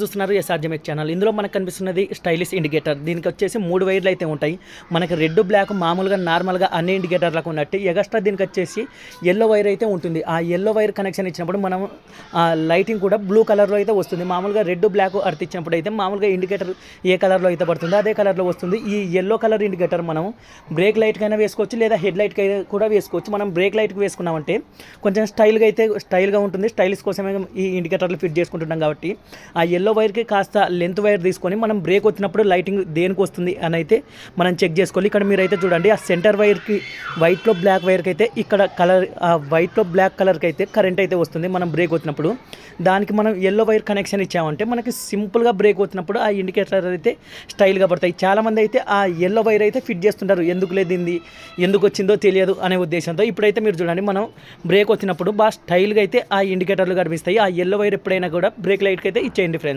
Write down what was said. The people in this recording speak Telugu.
చూస్తున్నారు ఎస్ఆర్జెమెక్ ఛానల్. ఇందులో మనకు కనిపిస్తున్నది స్టైలిష్ ఇండికేటర్. దీనికి వచ్చేసి 3 వైర్లు అయితే ఉంటాయి. మనకి రెడ్, బ్లాక్ మామూలుగా నార్మల్గా అన్ని ఇండికేటర్లకు ఉన్నట్టు ఎగస్ట్రా దీనికి వచ్చేసి ఎల్లో వైర్ అయితే ఉంటుంది. ఆ ఎల్లో వైర్ కనెక్షన్ ఇచ్చినప్పుడు మనం ఆ లైటింగ్ కూడా బ్లూ కలర్లో అయితే వస్తుంది. మామూలుగా రెడ్, బ్లాక్ అర్త్ ఇచ్చినప్పుడు అయితే మామూలుగా ఇండికేటర్ ఏ కలర్లో అయితే పడుతుందో అదే కలర్లో వస్తుంది. ఈ ఎల్లో కలర్ ఇండికేటర్ మనం బ్రేక్ లైట్కైనా వేసుకోవచ్చు, లేదా హెడ్ లైట్కి కూడా వేసుకోవచ్చు. మనం బ్రేక్ లైట్కి వేసుకున్నామంటే కొంచెం స్టైల్గా ఉంటుంది. స్టైలిష్ కోసమే ఈ ఇండికేటర్లు ఫిట్ చేసుకుంటున్నాం కాబట్టి ఆ ఎల్లో వైర్కి కాస్త లెంత్ వైర్ తీసుకొని మనం బ్రేక్ వచ్చినప్పుడు లైటింగ్ దేనికి వస్తుంది అని అయితే మనం చెక్ చేసుకోవాలి. ఇక్కడ మీరైతే చూడండి, ఆ సెంటర్ వైర్కి వైట్లో బ్లాక్ వైర్కి అయితే ఇక్కడ కలర్, ఆ వైట్లో బ్లాక్ కలర్కి అయితే కరెంట్ అయితే వస్తుంది మనం బ్రేక్ వచ్చినప్పుడు. దానికి మనం ఎల్లో వైర్ కనెక్షన్ ఇచ్చామంటే మనకి సింపుల్గా బ్రేక్ వచ్చినప్పుడు ఆ ఇండికేటర్ అయితే స్టైల్గా పడతాయి. చాలామంది అయితే ఆ ఎల్లో వైర్ అయితే ఫిట్ చేస్తుంటారు, ఎందుకు లేదింది ఎందుకు వచ్చిందో తెలియదు అనే ఉద్దేశంతో. ఇప్పుడైతే మీరు చూడండి, మనం బ్రేక్ వచ్చినప్పుడు బాగా స్టైల్గా అయితే ఆ ఇండికేటర్లు కనిపిస్తాయి. ఆ ఎల్లో వైర్ ఎప్పుడైనా కూడా బ్రేక్ లైట్కి అయితే ఇచ్చేయండి ఫ్రెండ్స్.